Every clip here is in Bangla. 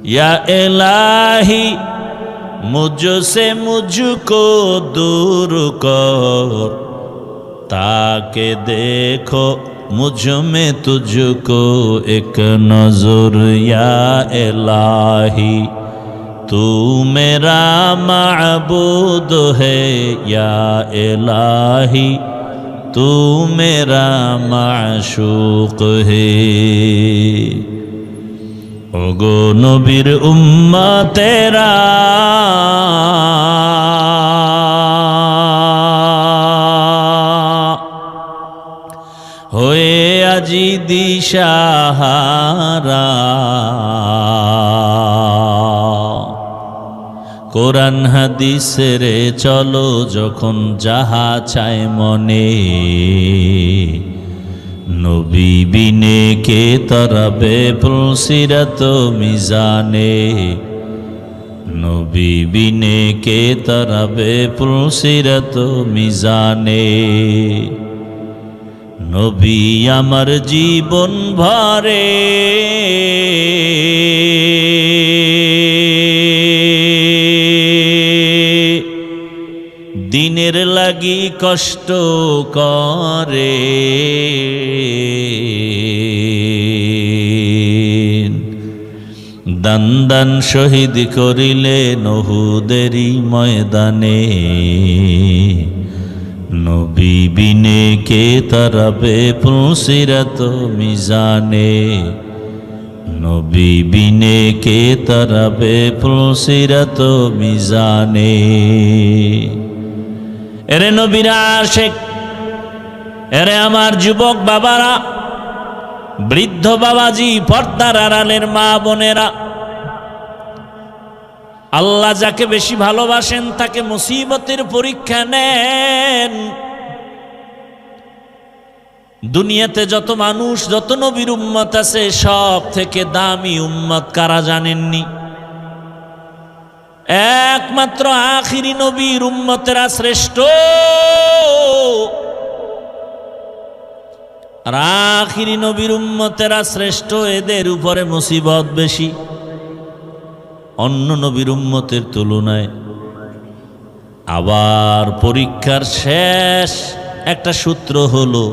या इलाही मुझसे मुझको दूर कर, ताके देखो मुझ में तुझको एक नजर। या इलाही तू मेरा माबूद है, या इलाही तू मेरा माशूक है। ओगो नबीर उम्मतेरा होए আজি দিশাহারা, কোরআন হাদিসেরে চলো যখন যাহা চায় মনে, নবী বিনে কে তরাবে পুলসিরাত মিজানে, নবী বিনে কে তরাবে পুলসিরাত মিজানে। নবী আমার জীবন ভরে দিনের লাগি কষ্ট করে, দান দান শহীদ করিলে উহুদেরই ময়দানে, নবী বিনে কে তরাবে পুলসিরাত মিজানে, নবী বিনে কে তরাবে পুলসিরাত মিজানে। এরে নবীর আশিক, এরে আমার যুবক বাবারা, বৃদ্ধ বাবাজি, পর্দার আড়ালের মা বোনেরা, আল্লাহ যাকে বেশি ভালোবাসেন তাকে মুসিবতের পরীক্ষা নেন। দুনিয়াতে যত মানুষ, যত নবীর উম্মত আছে, সব থেকে দামি উম্মত কারা জানেননি? একমাত্র আখিরি নবীর উম্মতেরা শ্রেষ্ঠ। আর আখিরি নবীর উম্মতেরা শ্রেষ্ঠ, এদের উপরে মুসিবত বেশি অন্য নবীর উম্মতের তুলনায়। আবার পরীক্ষার শেষ একটা সূত্র হলো,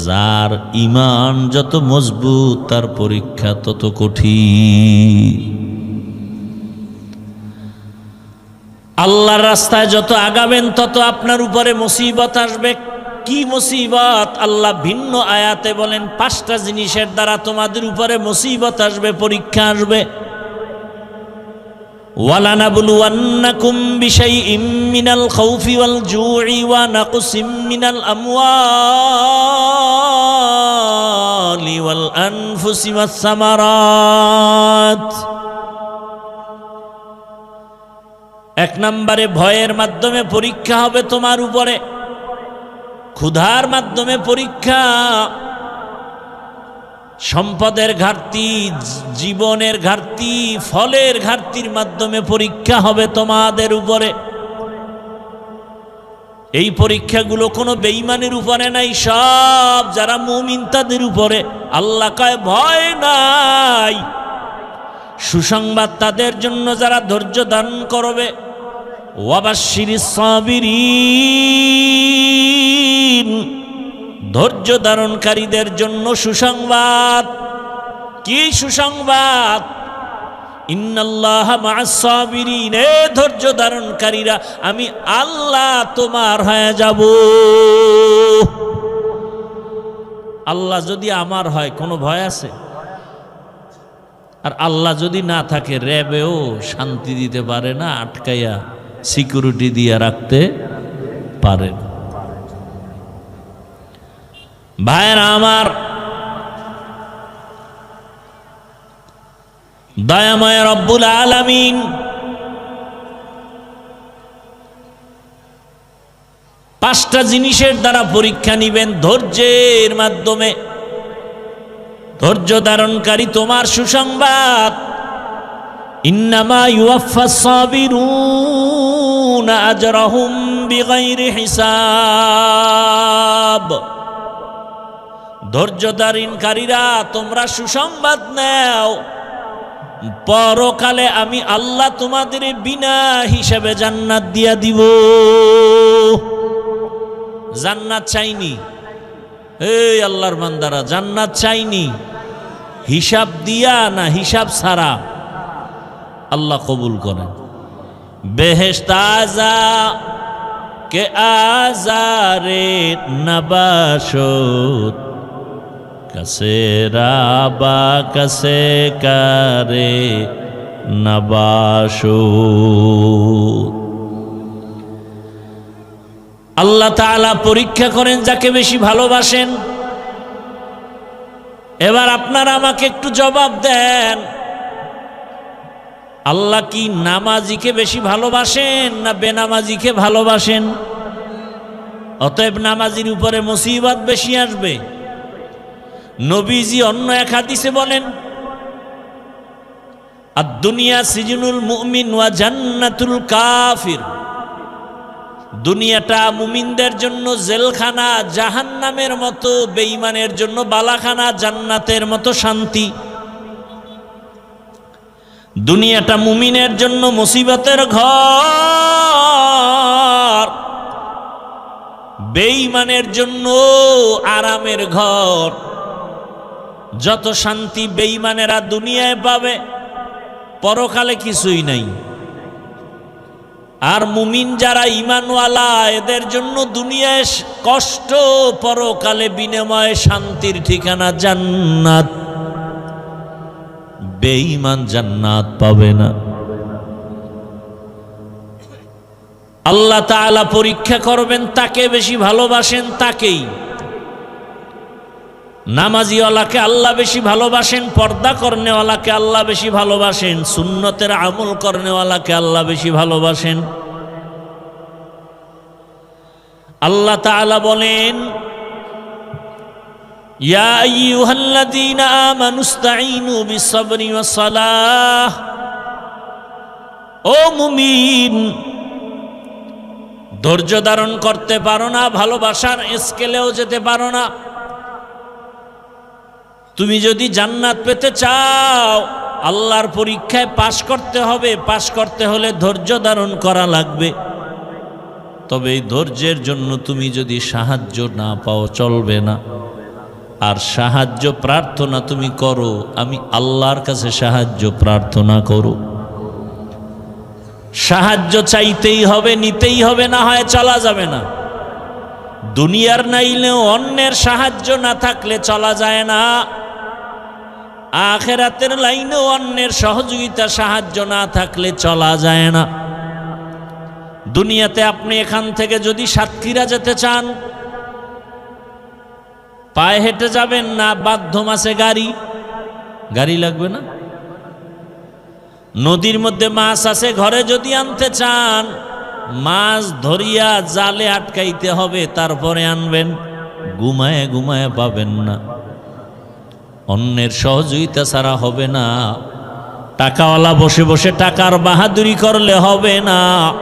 যার ঈমান যত মজবুত তার পরীক্ষা তত কঠিন। আল্লাহর রাস্তায় যত আগাবেন তত আপনার উপরে মুসিবত আসবে। কি মুসিবত? আল্লাহ ভিন্ন আয়াতে বলেন 5টা জিনিসের দ্বারা তোমাদের উপরে মুসিবত আসবে, পরীক্ষা আসবে। ওয়ালানাবলুওয়ান্নাকুম বিশাইইম মিনাল খাউফি ওয়াল জুই ওয়া নাকসিম মিনাল আমওয়ালি ওয়াল আনফুসি ওয়াস সামারাত। 1 নম্বরে ভয়ের মাধ্যমে পরীক্ষা হবে তোমার উপরে, ক্ষুধার মাধ্যমে পরীক্ষা, সম্পদের ঘাটতি, জীবনের ঘাটতি, ফলের ঘাটতির মাধ্যমে পরীক্ষা হবে তোমাদের উপরে। এই পরীক্ষাগুলো কোনো বেঈমানের উপরে নাই, সব যারা মুমিন তাদের উপরে। আল্লাহ কয় ভয় নাই, সুসংবাদ তাদের জন্য যারা ধৈর্য ধারণ করবে। ওয়াবাশশিরিস সাবিরিন, ধৈর্য ধারণকারীদের জন্য সুসংবাদ। কি সুসংবাদ? ইন্নাল্লাহা মা'আস সাবিরিন, এ ধৈর্য ধারণকারীরা আমি আল্লাহ তোমার হয়ে যাব। আল্লাহ যদি আমার হয় কোনো ভয় আছে? আর আল্লাহ যদি না থাকে, র্যাবেও শান্তি দিতে পারে না, আটকাইয়া সিকিউরিটি দিয়ে রাখতে পারেন। ভাইরা আমার, দয়াময় রব্বুল আলামিন পাঁচটা জিনিসের দ্বারা পরীক্ষা নিবেন ধৈর্যের মাধ্যমে। ধৈর্য ধারণকারী তোমার সুসংবাদ, ইন্নামা ইউওয়াফাস সাবিরুনা আজরাহুম বিগাইরি হিসাব। ধৈর্য ধারণকারীরা তোমরা সুসংবাদ নাও, পরকালে আমি আল্লাহ তোমাদের বিনা হিসাবে জান্নাত দিয়া দিব। জান্নাত চাইনি, এই আল্লাহর বান্দারা, জান্নাত চাইনি হিসাব দিয়া না হিসাব ছাড়া? আল্লাহ কবুল করেন। বেহেশত আজা কে আজারে নবাশত কসে রাবা কসে কারে নবাশত। আল্লাহ তাআলা পরীক্ষা করেন যাকে বেশি ভালোবাসেন। এবার আপনারা আমাকে একটু জবাব দেন, আল্লাহ কি নামাজিকে বেশি ভালোবাসেন না বেনামাজিকে ভালোবাসেন? অতএব নামাজির উপরে মুসিবত বেশি আসবে। নবীজি অন্য এক হাদিসে বলেন, আদ-দুনিয়া সিজনুল মুমিন ওয়া জান্নাতুল কাফির। দুনিয়াটা মুমিনদের জন্য জেলখানা, জাহান্নামের মতো, বেঈমানের জন্য বালাখানা, জান্নাতের মতো শান্তি। দুনিয়াটা মুমিনের জন্য মুসিবতের ঘর, বেঈমানের জন্য আরামের ঘর। যত শান্তি বেঈমানেরা দুনিয়ায় পাবে, পরকালে কিছুই নাই। আর মুমিন যারা ঈমানওয়ালা, এদের জন্য দুনিয়ায় কষ্ট, পরকালে বিনিময়ে শান্তির ঠিকানা জান্নাত। বেঈমান জান্নাত পাবে না। আল্লাহ তাআলা পরীক্ষা করবেন, তাকে বেশি ভালোবাসেন তাকেই। নামাজিওয়ালাকে আল্লাহ বেশি ভালোবাসেন, পর্দা করনেওয়ালাকে আল্লাহ বেশি ভালোবাসেন, সুন্নতের আমল করনেওয়ালাকে আল্লাহ বেশি ভালোবাসেন। আল্লাহ তাআলা বলেন, ইয়া আইয়ুহাল্লাযীনা আমানুস্তাঈনু বিস-সাবরি ওয়াস-সালাহ। ও মুমিন, ধৈর্য ধারণ করতে পারো না, ভালোবাসার স্কেলেও যেতে পারো না। তুমি যদি জান্নাত পেতে চাও, আল্লাহর পরীক্ষায় পাশ করতে হবে। পাশ করতে হলে ধৈর্য ধারণ করা লাগবে। তবে এই ধৈর্যের জন্য তুমি যদি সাহায্য না পাও চলবে না। আর সাহায্য প্রার্থনা তুমি করো, আমি আল্লাহর কাছে সাহায্য প্রার্থনা করো। সাহায্য চাইতেই হবে, নিতেই হবে, না হয় চলা যাবে না। দুনিয়ার নাইলেও অন্যের সাহায্য না থাকলে চলা যায় না। আখিরাতের লাইনেও অন্যের সহযোগিতা, সাহায্য না থাকলে চলা যায় না। দুনিয়াতে আপনি এখান থেকে যদি সাতক্ষীরা যেতে চান, পায়ে হেঁটে যাবেন না মাধ্যম আছে গাড়ি? গাড়ি লাগবে না? নদীর মধ্যে মাছ আছে, ঘরে যদি আনতে চান, মাছ ধরিয়া জালে আটকাইতে হবে, তারপরে আনবেন। ঘুমায় ঘুমায় পাবেন না। অন্যের সহযোগিতা ছাড়া হবে না। টাকাওয়ালা বসে বসে টাকার বাহাদুরি করলে হবে না।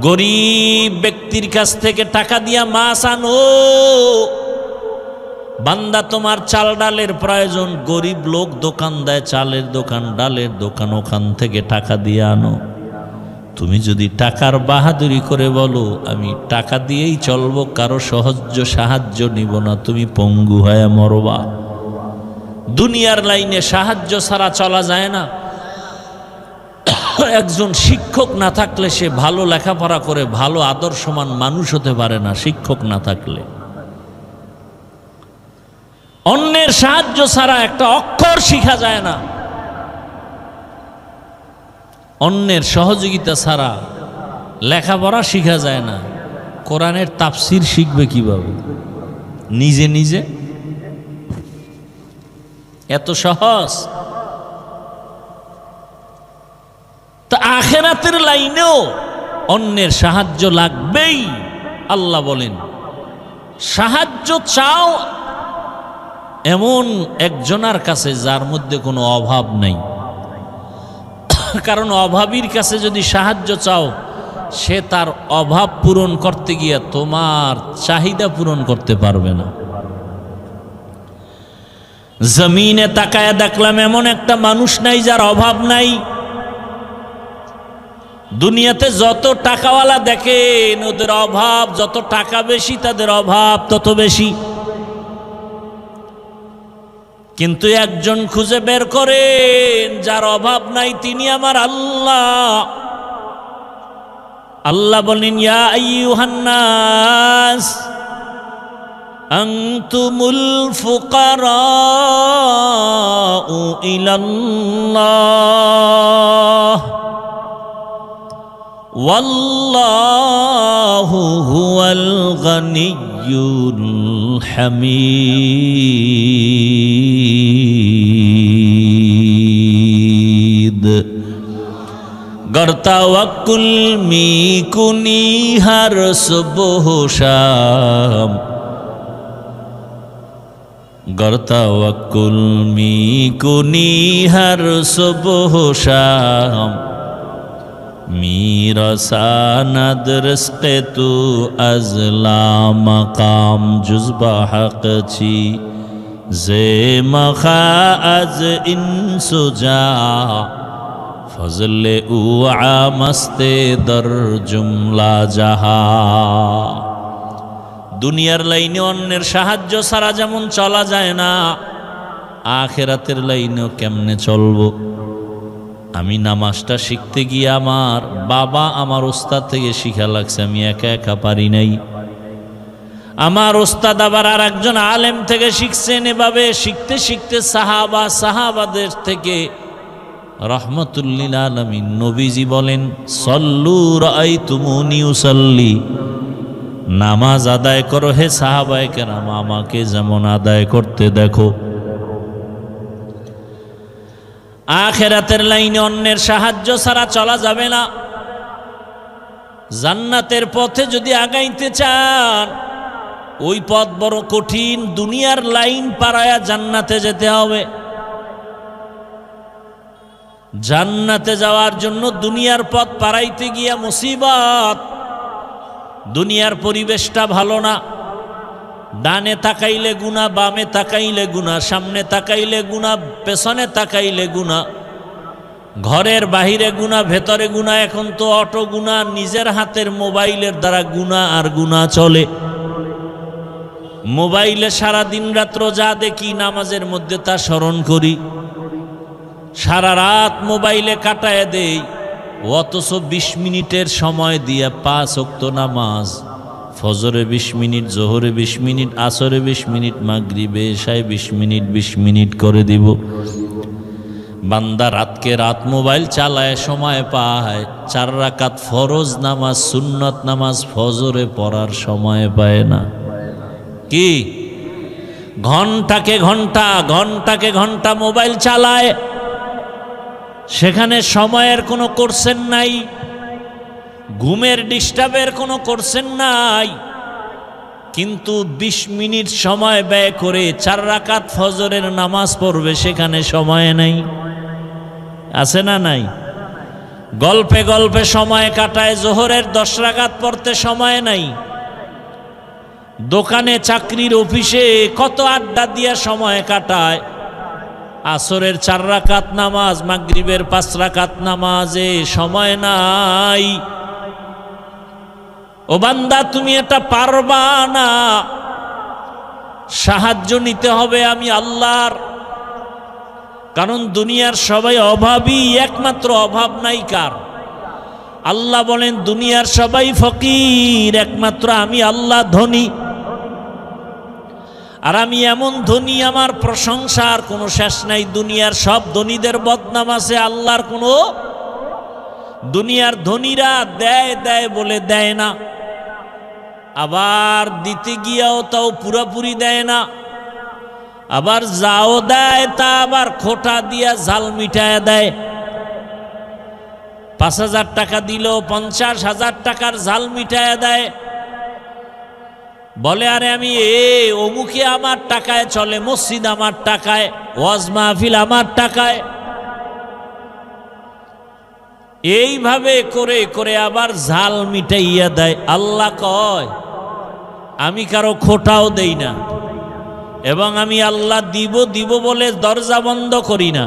গরিব ব্যক্তির কাছ থেকে টাকা দিয়া মাছ আনো। বান্দা, তোমার চাল ডালের প্রয়োজন, গরিব লোক দোকান দেয়, চালের দোকান, ডালের দোকান, ওখান থেকে টাকা দিয়ে আনো। তুমি যদি টাকার বাহাদুরি করে বলো আমি টাকা দিয়েই চলবো, কারো সাহায্য নিব না, তুমি পঙ্গু হয়ে মরবা। দুনিয়ার লাইনে সাহায্য ছাড়া চলা যায় না। একজন শিক্ষক না থাকলে সে ভালো লেখাপড়া করে ভালো আদর্শমান মানুষ হতে পারে না। শিক্ষক না থাকলে, অন্যের সাহায্য ছাড়া একটা অক্ষর শিখা যায় না। অন্যের সহযোগিতা ছাড়া লেখাপড়া শিখা যায় না। কোরআনের তাফসির শিখবে কিভাবে? নিজে নিজে? এত সহজ? তো আখিরাতের লাইনেও অন্যের সাহায্য লাগবেই। আল্লাহ বলেন, সাহায্য চাও এমন একজনের কাছে যার মধ্যে কোনো অভাব নেই। কারণ অভাবীর কাছে যদি সাহায্য চাও, সে তার অভাব পূরণ করতে গিয়ে তোমার চাহিদা পূরণ করতে পারবে না। জমিনে তাকায়া দেখলাম এমন একটা মানুষ নাই যার অভাব নাই। দুনিয়াতে যত টাকাওয়ালা দেখেন ওদের অভাব, যত টাকা বেশি তাদের অভাব তত বেশি। কিন্তু একজন খুঁজে বের করেন যার অভাব নাই, তিনি আমার আল্লাহ। আল্লাহ বলেন, ইয়া আইয়ুহান নাস আনতুমুল ফুকারাউ ইলাল্লাহ ওয়াল্লাহু হুয়াল গানিয়্যুল হামিদ। गर तवक्कुल मी कुनी हर सुबह शाम, गर तवक्कुल मी कुनी हर सुबह शाम, मीरा सानद रिस्क़े तू अज़ला मकाम जुज़्बा हक़ छी जे मखा अज इंसुजा ফজলে উআ মস্তে দর জুমলা জাহা। দুনিয়ার লাইনে অন্যের সাহায্য ছাড়া যেমন চলা যায় না, আখিরাতের লাইনেও কেমনে চলবো? আমি নামাজটা শিখতে গিয়ে আমার বাবা আমার ওস্তাদ থেকে শিখা লাগছে, আমি একা একা পারি নাই। আমার ওস্তাদ আবার আর একজন আলেম থেকে শিখছেন। এভাবে শিখতে শিখতে সাহাবাদের থেকে রহমতুল্লিল আলামিন নবীজি বলেন, সল্লু রাআইতুমুনি উসাল্লি, নামাজ আদায় করো হে সাহাবায়ে কেরাম, আমাকে যেমন আদায় করতে দেখো। আখিরাতের লাইনে অন্যের সাহায্য ছাড়া চলা যাবে না। জান্নাতের পথে যদি আগাইতে চান, ওই পথ বড় কঠিন। দুনিয়ার লাইন পারায়া জান্নাতে যেতে হবে। জান্নাতে যাওয়ার জন্য দুনিয়ার পথ পারাইতে গিয়া মুসিবত। দুনিয়ার পরিবেশটা ভালো না। ডানে তাকাইলে গুনাহ, বামে তাকাইলে গুনাহ, সামনে তাকাইলে গুনাহ, পেছনে তাকাইলে গুনাহ, ঘরের বাহিরে গুনাহ, ভেতরে গুনাহ। এখন তো অটো গুনাহ, নিজের হাতের মোবাইলের দ্বারা গুনাহ আর গুনাহ চলে। মোবাইলে সারা দিন রাত্র যা দেখি, নামাজের মধ্যে তা স্মরণ করি। সারা রাত মোবাইলে কাটায় দেই, অথচ 20 মিনিটের সময় দিয়ে 5 ওয়াক্ত নামাজ, ফজরে 20 মিনিট, জোহরে 20 মিনিট, আসরে 20 মিনিট, মাগরিবে এশায় 20 মিনিট 20 মিনিট করে দিব। বান্দা রাতকে রাত মোবাইল চালায় সময় পায়, 4 রাকাত ফরজ নামাজ, সুন্নত নামাজ ফজরে পড়ার সময় পায় না। কি ঘন্টাকে ঘন্টা মোবাইল চালায়, সেখানে সময়ের কোনো কোর্সেন নাই, ঘুমের ডিস্টার্বের কোনো কোর্সেন নাই। কিন্তু 20 মিনিট সময় ব্যয় করে 4 রাকাত ফজরের নামাজ পড়বে, সেখানে সময় নাই। আছে না নাই? গল্পে গল্পে সময় কাটায়, জোহরের 10 রাকাত পড়তে সময় নাই। দোকানে, চাকরির, অফিসে কত আড্ডা দিয়া সময় কাটায়। আসরের 4 রাকাত নামাজ, মাগরিবের 5 রাকাত নামাজে সময় নাই। ও বান্দা, তুমি এটা পারবা না। সাহায্য নিতে হবে আমি আল্লাহর। কারণ দুনিয়ার সবাই অভাবী, একমাত্র অভাব নাই কার? আল্লাহ বলেন দুনিয়ার সবাই ফকির, একমাত্র আমি আল্লাহ ধনী। আর আমি এমন ধনী, আমার প্রশংসার কোনো শেষ নাই। দুনিয়ার সব ধনীদের বদনাম আছে, আল্লাহর কোনো। দুনিয়ার ধনীরা দেয় বলে দেয় না, আবার দিতে গিয়াও তাও পুরাপুরি দেয় না, আবার যাও দেয় তা আবার খোটা দিয়া জাল মিটায় দেয়। 5,000 টাকা দিল 50,000 টাকার জাল মিটায় দেয়। বলে আরে আমি অমুকে আমার টাকায় চলে, মসজিদ আমার টাকায়, ওয়াজ মাহফিল আমার টাকায়। এইভাবে করে করে আবার জাল মিটাইয়া দেয়। আল্লাহ কয় আমি কারো খোটাও দেই না, এবং আমি আল্লাহ দিব দিব বলে দরজা বন্ধ করি না।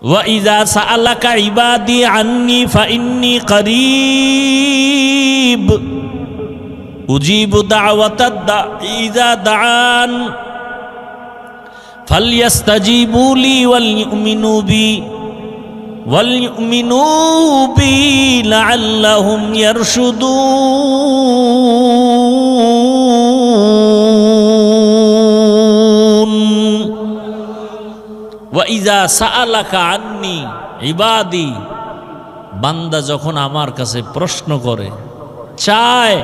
ওয়া ইযা সাআলাকা ইবাদি আন্নী ফাইন্নী করিব উজিবু দাওয়াতাদ দাঈ ইযা দাআন ফালইস্তাজিবু লি ওয়াল ইউমিনু বি লাআল্লাহুম ইয়ারশুদুন। ওয়া ইযা সাআলাকা আন্নী ইবাদি, বান্দা যখন আমার কাছে প্রশ্ন করে, চায়,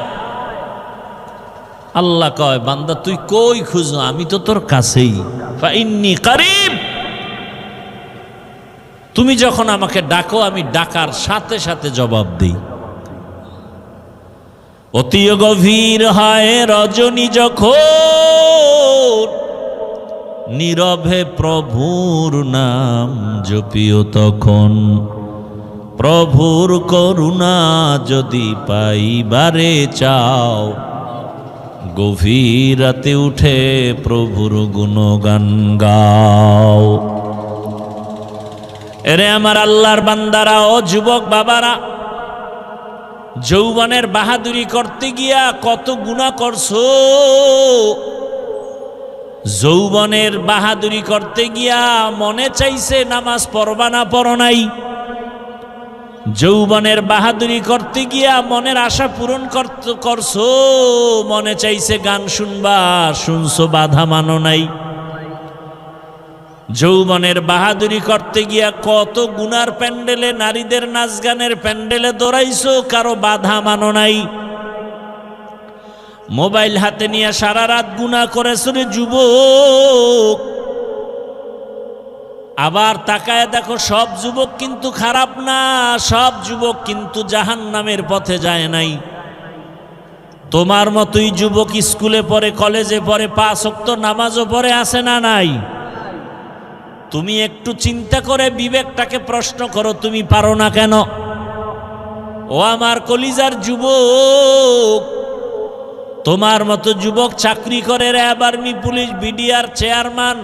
আল্লাহ কয় বান্দা তুই কই খুঁজো, আমি তো তোর কাছেই। ফাইন্নী করিব, তুমি যখন আমাকে ডাকো আমি ডাকার সাথে সাথে জবাব দিই। অতি গভীর হয় রজনী যখন, নীরবে প্রভুর নাম জপিও তখন। প্রভুর করুণা যদি পাইবারে চাও, গভীর রাতে উঠে প্রভুর গুণগান গাও। এরে আমার আল্লাহর বান্দারা ও যুবক বাবারা, যৌবনের বাহাদুরি করতে গিয়া কত গুনাহ করছো। যৌবনের বাহাদুরি করতে গিয়া মনে চাইছে নামাজ পড়বা না, পড়ো নাই। যৌবনের বাহাদুরি করতে গিয়া মনের আশা পূরণ করছো, মনে চাইছে গান শুনবা, শুনছো, বাধা মানো নাই। যৌবনের বাহাদুরি করতে গিয়া কত গুনার প্যান্ডেলে, নারীদের নাচ গানের প্যান্ডেলে দৌড়াইছো, কারো বাধা মানো নাই। মোবাইল হাতে নিয়ে সারা রাত গুনাহ করেছো রে যুবক। আবার তাকায় দেখো, সব যুবক কিন্তু খারাপ না, সব যুবক কিন্তু জাহান্নামের পথে যায় নাই। তোমার মতোই যুবক স্কুলে পড়ে, কলেজে পড়ে, 5 ওয়াক্ত নামাজও পড়ে, আছে না নাই? তুমি একটু চিন্তা করে বিবেকটাকে প্রশ্ন করো, তুমি পারো না কেন? ও আমার কলিজার যুবক, তোমার মতো যুবক চাকরি করে, RAB, army, police, BDR chairman,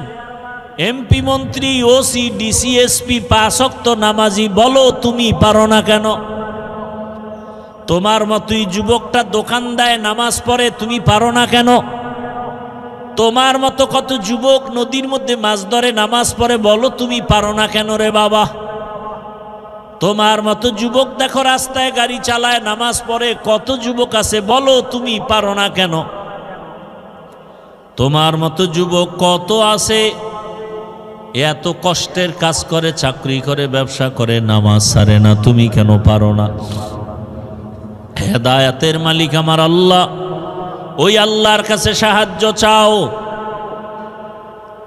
MP, মন্ত্রী, ওসি, ডিসি, এসপি, 5 ওয়াক্ত নামাজি, বলো তুমি পারো না কেন? তোমার মতোই যুবকটা দোকান দেয়, নামাজ পড়ে, তুমি পারো না কেন? তোমার মতো কত যুবক নদীর মধ্যে মাছ ধরে, নামাজ পড়ে, বলো তুমি পারো না কেন রে বাবা? তোমার মতো যুবক দেখো রাস্তায় গাড়ি চালায়, নামাজ পড়ে, কত যুবক আছে, বলো তুমি পারো না কেন? তোমার মতো যুবক কত আছে, এত কষ্টের কাজ করে, চাকরি করে, ব্যবসা করে, নামাজ ছাড়ে না, তুমি কেন পারো না? হেদায়েতের মালিক আমার আল্লাহ, ওই আল্লাহর কাছে সাহায্য চাও।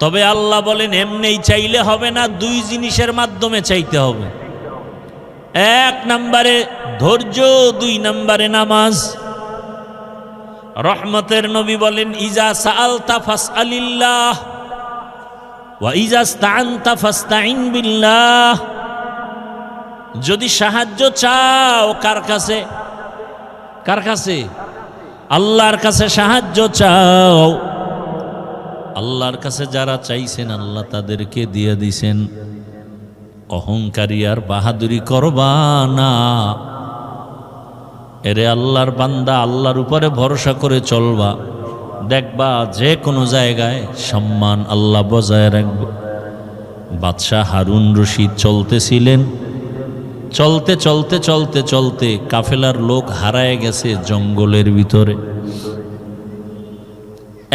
তবে আল্লাহ বলেন এমনিই চাইলে হবে না, 2 জিনিসের মাধ্যমে চাইতে হবে। 1 নম্বরে ধৈর্য, 2 নম্বরে নামাজ। রহমতের নবী বলেন ইজা সাআলতা ফাসআলিল্লাহ ওয়া ইজা ইসতাআনতা ফাসতাইন বিল্লাহ। যদি সাহায্য চাও কার কাছে? কার কাছে? আল্লাহর কাছে সাহায্য চাও। আল্লাহর কাছে যারা চাইছেন আল্লাহ তাদেরকে দিয়ে দিছেন। অহংকারী আর বাহাদুরি করবা না। এরে আল্লাহর বান্দা, আল্লাহর উপরে ভরসা করে চলবা, দেখবা যে কোনো জায়গায় সম্মান আল্লাহ বজায় রাখবে। বাদশাহ হারুন রশিদ চলতেছিলেন, চলতে চলতে চলতে চলতে কাফেলার লোক হারায় গেছে জঙ্গলের ভিতরে।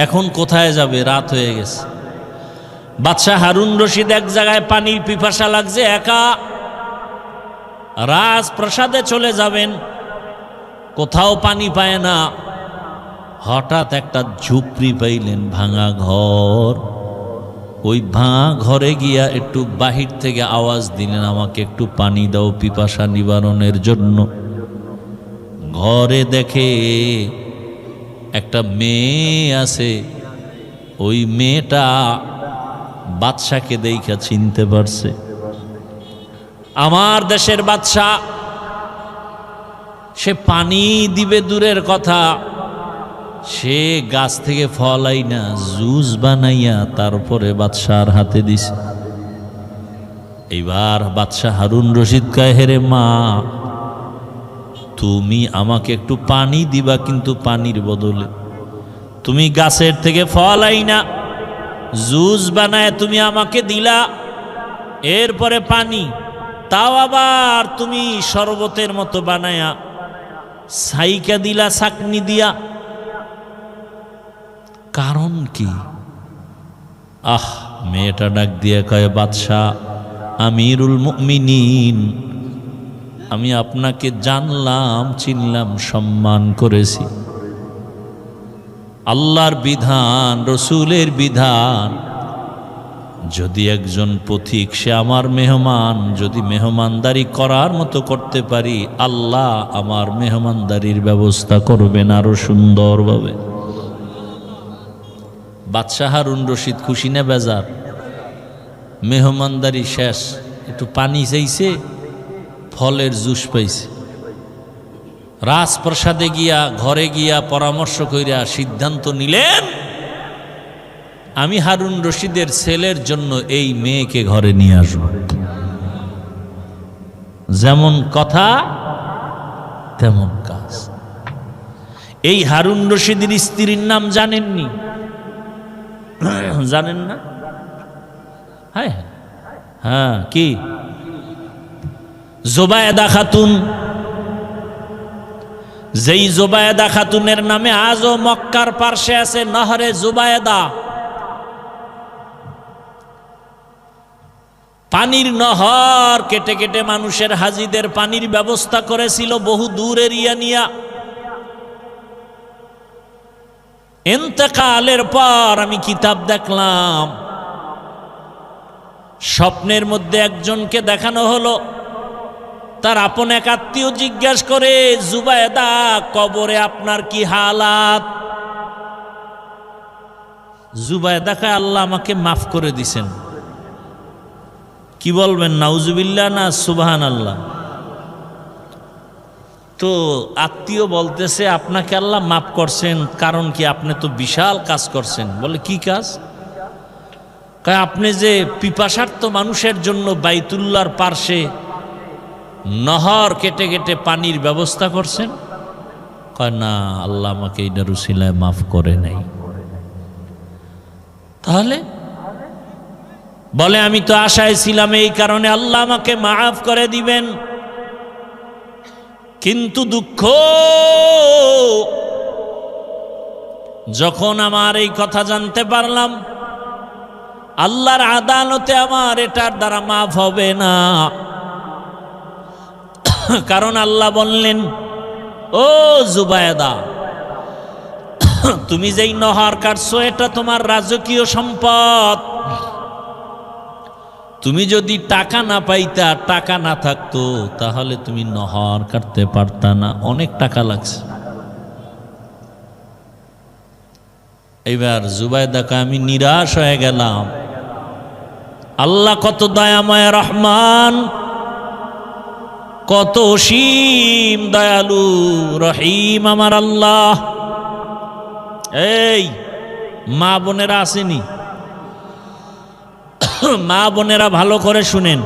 এখন কোথায় যাবে? রাত হয়ে গেছে। বাদশাহ হারুন রশিদ এক জায়গায় পানির পিপাসা লাগছে, একা রাজপ্রাসাদে চলে যাবেন, কোথাও পানি পায় না। হঠাৎ একটা ঝুপড়ি পাইলেন, ভাঙা ঘর। ওই ভাঙা ঘরে গিয়া একটু বাহির থেকে আওয়াজ দিলেন, আমাকে একটু পানি দাও পিপাসা নিবারণের জন্য। ঘরে দেখে একটা মেয়ে আছে। ওই মেয়েটা বাদশাকে দেখা চিনতে পারছে। আমার দেশের বাদশাহ, সে পানি দিবে দূরের কথা, সে গাছ থেকে ফল আইনা জুস বানাইয়া তারপরে বাদশার হাতে দিছে। এইবার বাদশাহ হারুন রশিদ কয়, হেরে মা, তুমি আমাকে একটু পানি দিবা, কিন্তু পানির বদলে তুমি গাছের থেকে ফল আইনা জুস বানায় তুমি আমাকে দিলা, এরপরে পানি, তাও আবার তুমি শরবতের মতো বানায়া সাইকা দিলা ছাকনি দিয়া, কারণ কি? মেয়েটা ডাক দিয়ে কয়, বাদশাহ আমিরুল মুমিনিন, আমি আপনাকে জানলাম, চিনলাম, সম্মান করেছি। আল্লাহর বিধান, রসুলের বিধান, যদি একজন পথিক সে আমার মেহমান, যদি মেহমানদারি করার মতো করতে পারি, আল্লাহ আমার মেহমানদারির ব্যবস্থা করবেন আরো সুন্দরভাবে। বাদশাহ হারুন রশিদ খুশি না বেজার? মেহমানদারি শেষ, একটু পানি চাইছে, ফলের জুস পাইছে। রাজপ্রাসাদে গিয়া, ঘরে গিয়া পরামর্শ কইরা সিদ্ধান্ত নিলেন, আমি হারুন রশিদের ছেলের জন্য এই মেয়েকে ঘরে নিয়ে আসব। যেমন কথা তেমন কাজ। এই হারুন রশিদের স্ত্রীর নাম জানেননি? জানেন না? হ্যাঁ হ্যাঁ, কি? জোবায়েদা খাতুন। যেই জোবায়েদা খাতুনের নামে আজও মক্কার পার্শ্বে আছে নহরে জোবায়েদা, পানির নহর কেটে কেটে মানুষের, হাজিদের পানির ব্যবস্থা করেছিল বহু দূর এরিয়া নিয়া। ইন্তেকালের পর আমি কিতাব দেখলাম, স্বপ্নের মধ্যে একজনকে দেখানো হলো, তার আপন এক আত্মীয় জিজ্ঞাসা করে, জুবায়েদা কবরে আপনার কি হালাত? জুবায়েদা কয়, আল্লাহ আমাকে মাফ করে দিছেন। কি বলবেন, নাউজুবিল্লাহ না সুবহানাল্লাহ? তো আত্মীয় বলতেছে, আপনাকে আল্লাহ মাফ করছেন, কারণ কি? আপনি তো বিশাল কাজ করছেন। বলে, কি কাজ? কয়, আপনি যে পিপাসার্ত মানুষের জন্য বাইতুল্লাহর পার্শ্বে নহর কেটে কেটে পানির ব্যবস্থা করছেন। কয়, না, আল্লাহ আমাকে এইটার উসিলায় মাফ করে নাই। তাহলে বলে, আমি তো আশায় ছিলাম এই কারণে আল্লাহ আমাকে মাফ করে দিবেন, কিন্তু দুঃখ, যখন আমার এই কথা জানতে পারলাম আল্লাহর আদালতে আমার এটার দ্বারা মাফ হবে না। কারণ আল্লাহ বললেন, ও জুবায়েদা, তুমি যেই নহর কাটছো এটা তোমার রাজকীয় সম্পদ। তুমি যদি টাকা না পাইতা, টাকা না থাকতো, তাহলে তুমি নহর কাটতে পারতা না, অনেক টাকা লাগছে। এবার জুবায়েদাকে আমি নিরাশ হয়ে গেলাম। আল্লাহ কত দয়াময় রহমান, কত অসীম দয়ালু রহিম আমার আল্লাহ। এই মা বোনেরা আসেনি? মা বোনেরা ভালো করে শুনেন।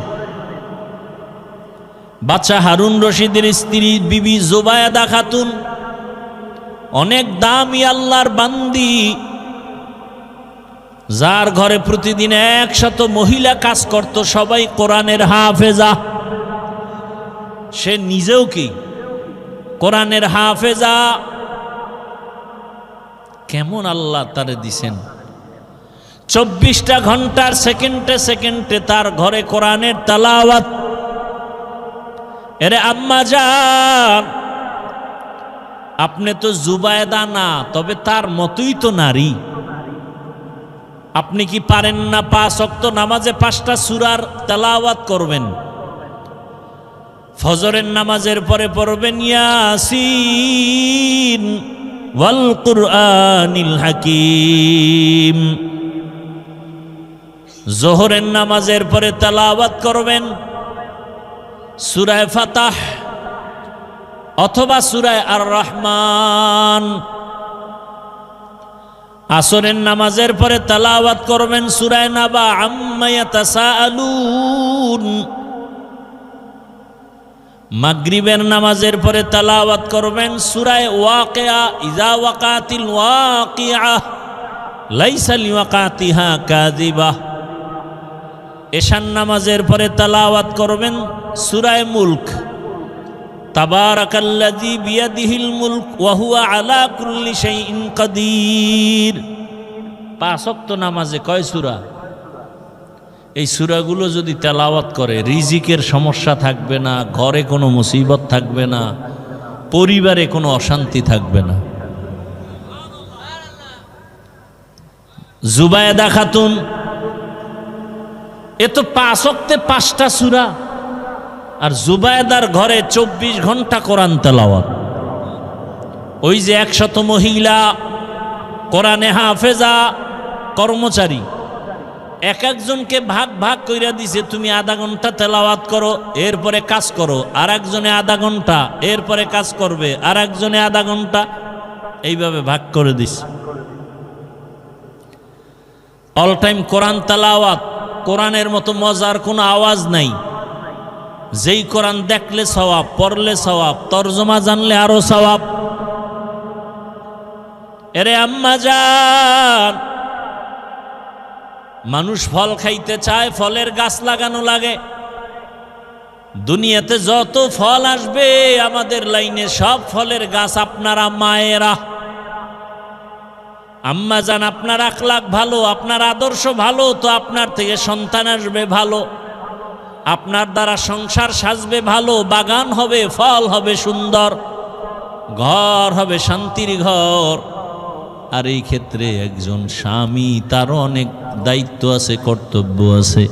বাদশা হারুন রশিদের স্ত্রী বিবি জোবায়েদা খাতুন অনেক দামি আল্লাহর বান্দি, যার ঘরে প্রতিদিন 100 মহিলা কাজ করত, সবাই কোরআনের হাফেজা। সে নিজেও কি কোরআনের হাফেজা। কেমন আল্লাহ তারে দিছেন, 24টা ঘন্টার সেকেন্ডে সেকেন্ডে তার ঘরে কোরআনের তেলাওয়াত। এরে আম্মা জান, আপনি তো জুবায়েদা না, তবে তার মতোই তো নারী। আপনি কি পারেন না 5 ওয়াক্ত নামাজে 5টা সূরার তেলাওয়াত করবেন? ফজরের নামাজের পরে পড়বেন ইয়াসিন ওয়াল কুরআনিল হাকিম। জোহরের নামাজের পরে তেলাওয়াত করবেন সূরা ফাতাহ অথবা সূরা আর রহমান। আসরের নামাজের পরে তেলাওয়াত করবেন সূরা নাবা আম্মা ইয়াতাসাআলুন। মাগরিবের নামাজের পরে তেলাওয়াত করবেন সূরা ওয়াকিয়া ইযা ওয়াকাতিল ওয়াকিআহ লাইসা লিওয়াকাতিহা কাযিবাহ। এশার নামাজের পরে তেলাওয়াত করবেন সূরা মুলক তাবারাকাল্লাযী বিয়াদিহিল মুলক ওয়া হুয়া আলা কুল্লি শাইইন কাদির। 5 ওয়াক্ত নামাজে কয় সূরা? এই সূরাগুলো যদি তেলাওয়াত করে রিজিকের সমস্যা থাকবে না, ঘরে কোনো মুসিবত থাকবে না, পরিবারে কোনো অশান্তি থাকবে না। জুবায়েদা খাতুন, এ তো 5 ওয়াক্তে 5টা সূরা, আর জুবায়েদার ঘরে 24 ঘন্টা কোরআন তেলাওয়াত। ওই যে 100 মহিলা কোরআনে হাফেজা কর্মচারী, এক একজনকে ভাগ ভাগ কইরা দিছে, তুমি আধা ঘন্টা তেলাওয়াত করো, এরপরে কাজ করো, আর একজনে আধা ঘন্টা, এরপরে কাজ করবে, আর একজনে আধা ঘন্টা, এইভাবে ভাগ করে দিছে। অল টাইম কোরআন তেলাওয়াত। কোরআনের মতো মজার কোনো আওয়াজ নাই। যেই কোরআন দেখলে সওয়াব, পড়লে সওয়াব, তরজমা জানলে আরো সওয়াব। এরে আম্মা জান, মানুষ ফল খাইতে চায়, ফলের গাছ লাগানো লাগে। দুনিয়াতে যত ফল আসবে আমাদের লাইনে সব ফলের গাছ আপনারা মায়েরা। আম্মা জান, আপনার আখলাক ভালো, আপনার আদর্শ ভালো, তো আপনার থেকে সন্তান আসবে ভালো, আপনার দ্বারা সংসার সাজবে ভালো, বাগান হবে, ফল হবে সুন্দর, ঘর হবে শান্তির ঘর। আর এই ক্ষেত্রে একজন স্বামী, তারও অনেক দায়িত্ব আছে, কর্তব্য আছে।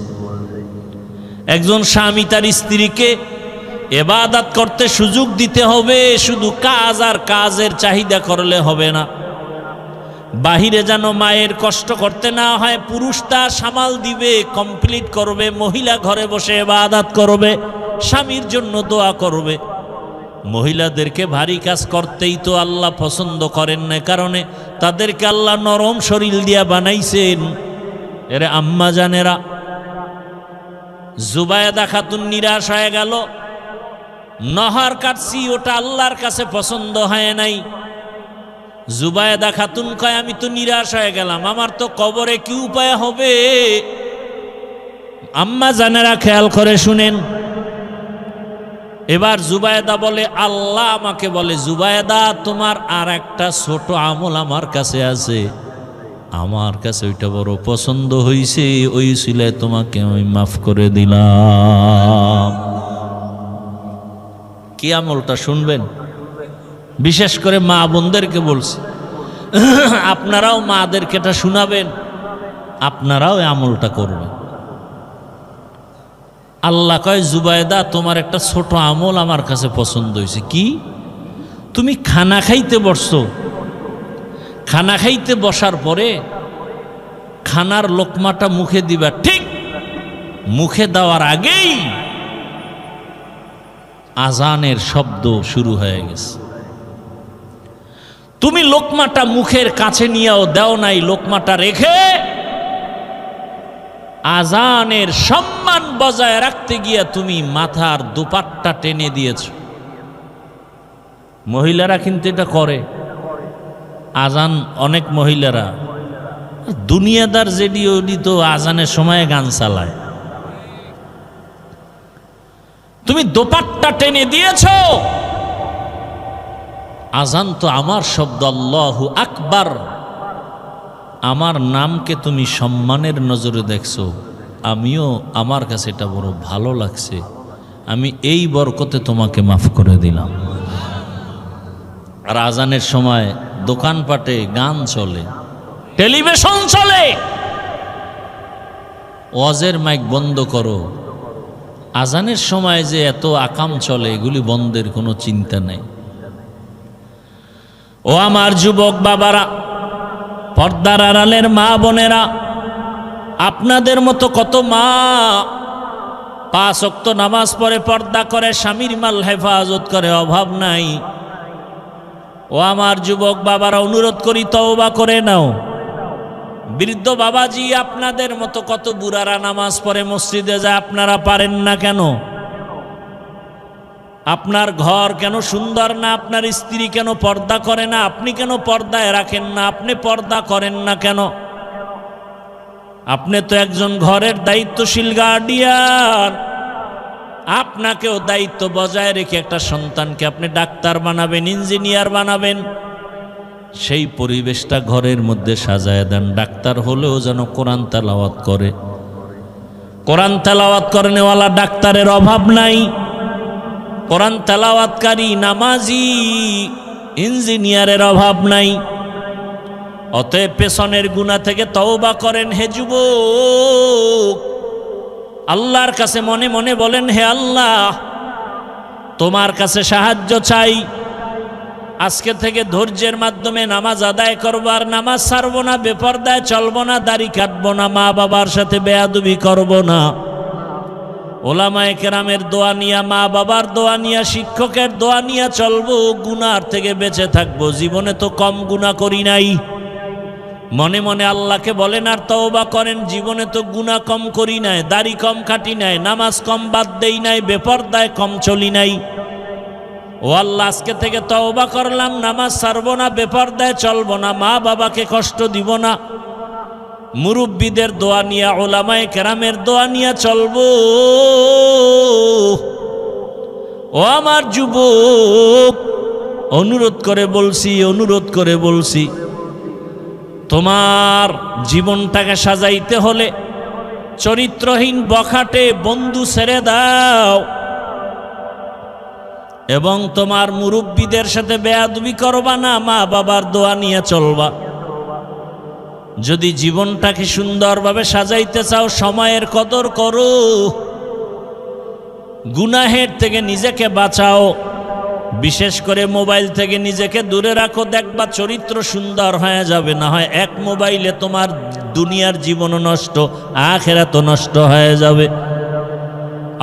একজন স্বামী তার স্ত্রীকে ইবাদত করতে সুযোগ দিতে হবে। শুধু কাজ আর কাজের চাহিদা করলে হবে না। বাহিরে যেন মায়ের কষ্ট করতে না হয়, পুরুষটা সামাল দিবে, কমপ্লিট করবে, মহিলা ঘরে বসে ইবাদত করবে, স্বামীর জন্য দোয়া করবে। মহিলাদেরকে ভারী কাজ করতেই তো আল্লাহ পছন্দ করেন না, কারণে তাদেরকে আল্লাহ নরম শরীর দিয়া বানাইছেন। এরে আম্মা জানেরা, জুবায়েদা খাতুন নিরাশ হয়ে গেল, নহর কাটছি, ওটা আল্লাহর কাছে পছন্দ হয় নাই। জুবায়েদা খাতুন কয়, আমি তো নিরাশ হয়ে গেলাম, আমার তো কবরে কি উপায় হবে? আম্মা জানেরা খেয়াল করে শুনেন। এবার জুবায়েদা বলে, আল্লাহ আমাকে বলে, জুবায়েদা তোমার আর একটা ছোট আমল আমার কাছে আছে, আমার কাছে ওইটা বড় পছন্দ হইছে, ওই সিলায় তোমাকে আমি মাফ করে দিলাম। কি আমলটা শুনবেন? বিশেষ করে মা বোনদেরকে বলছি, আপনারাও মাদেরকে এটা শোনাবেন, আপনারাও এই আমলটা করবেন। আল্লাহ কয়, জুবায়েদা তোমার একটা ছোট আমল আমার কাছে পছন্দ হয়েছে। কি? তুমি খানা খাইতে বসছো, খানা খাইতে বসার পরে খানার লোকমাটা মুখে দিবা, ঠিক মুখে দেওয়ার আগেই আজানের শব্দ শুরু হয়ে গেছে। তুমি লোকমাটা মুখের কাছে নিয়েও দাও নাই, লোকমাটা রেখে আজানের সম্মান বজায় রাখতে গিয়া তুমি মাথার দুপাট্টা টেনে দিয়েছ। মহিলারা কিন্তু এটা করে, আজান অনেক মহিলারা, দুনিয়াদার যেডি ওডি তো আজানের সময় গান চালায়। তুমি দোপাট্টা টেনে দিয়েছ, আজান তো আমার শব্দ, আল্লাহু আকবার, আমার নামকে তুমি সম্মানের নজরে দেখছো, আমিও আমার কাছে এটা বড় ভালো লাগছে, আমি এই বরকতে তোমাকে মাফ করে দিলাম। আর আজানের সময় দোকানপাটে গান চলে, টেলিভিশন চলে, ওয়াজের মাইক বন্ধ করো। আজানের সময় যে এত আকাম চলে, এগুলি বন্ধের কোনো চিন্তা নেই। ও আমার যুবক বাবারা, পর্দার আড়ালের মা বোনেরা, আপনাদের মতো কত মা 5 ওয়াক্ত নামাজ পড়ে, পর্দা করে, স্বামীর মাল হেফাজত করে, অভাব নাই। ও আমার যুবক বাবারা, অনুরোধ করি তওবা করে নাও। বৃদ্ধ বাবাজি, আপনাদের মতো কত বুড়ারা নামাজ পড়ে মসজিদে যায়, আপনারা পারেন না কেন? আপনার ঘর কেন সুন্দর না? আপনার স্ত্রী কেন পর্দা করে না? আপনি কেন পর্দায় রাখেন না? আপনি পর্দা করেন না কেন? আপনি তো একজন ঘরের দায়িত্বশীল গার্ডিয়ান। আপনাকেও দায়িত্ব বজায় রেখে একটা সন্তানকে আপনি ডাক্তার বানাবেন, ইঞ্জিনিয়ার বানাবেন। সেই পরিবেশটা ঘরের মধ্যে সাজায় দেন। ডাক্তার হলেও যেন কোরআন তেলাওয়াত করে। কোরআন তেলাওয়াত করেনেওয়ালা ডাক্তারের অভাব নাই। কোরআন তেলাওয়াতকারী নামাজি ইঞ্জিনিয়ারের অভাব নাই। অতএব পেছনের গুনাহ থেকে তওবা করেন হে যুবক। আল্লাহর কাছে মনে মনে বলেন, হে আল্লাহ, তোমার কাছে সাহায্য চাই। আজকে থেকে ধৈর্যের মাধ্যমে নামাজ আদায় করবো, আর নামাজ ছাড়বো না, বেপরদায় চলবো না, দাড়ি কাটবো না, মা বাবার সাথে বেয়াদবি করবো না। ওলামায়ে কেরামের দোয়া নিয়া, মা বাবার দোয়া নিয়া, শিক্ষকের দোয়া নিয়া চলবো, গুনার থেকে বেঁচে থাকবো। জীবনে তো কম গুনাহ করি নাই। মনে মনে আল্লাহকে বলেন আর তওবা করেন, জীবনে তো গুনাহ কম করি নাই, দাড়ি কম কাটি নাই, নামাজ কম বাদ দেই নাই, বেপরদায় কম চলি নাই। ও আল্লাহ, আজকে থেকে তওবা করলাম, নামাজ ছাড়বো না, বেপরদায় চলবো না, মা বাবাকে কষ্ট দিব না। মুরব্বীদের দোয়া নিয়া, ওলামায়ে কেরামের দোয়া নিয়া চলবো। ও আমার যুবক, অনুরোধ করে বলছি, তোমার জীবনটাকে সাজাইতে হলে চরিত্রহীন বখাটে বন্ধু ছেড়ে দাও, এবং তোমার মুরব্বীদের সাথে বেয়াদবি করবা না, মা বাবার দোয়া নিয়ে চলবা। যদি জীবনটাকে সুন্দরভাবে সাজাইতে চাও, সময়ের কদর করো, গুনাহের থেকে নিজেকে বাঁচাও, বিশেষ করে মোবাইল থেকে নিজেকে দূরে রাখো। দেখবা চরিত্র সুন্দর হয়ে যাবে। না হয় এক মোবাইলে তোমার দুনিয়ার জীবনও নষ্ট, আখিরাতও নষ্ট হয়ে যাবে।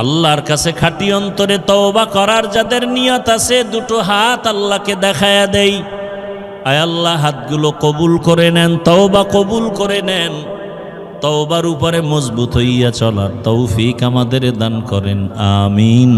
আল্লাহর কাছে খাঁটি অন্তরে তওবা করার যাদের নিয়ত আছে, দুটো হাত আল্লাহকে দেখায়া দেই, আয় আল্লাহ, হাতগুলো কবুল করে নেন, তওবা কবুল করে নেন। তওবার উপরে মজবুত হইয়া চলার তৌফিক আমাদের দান করেন, আমিন।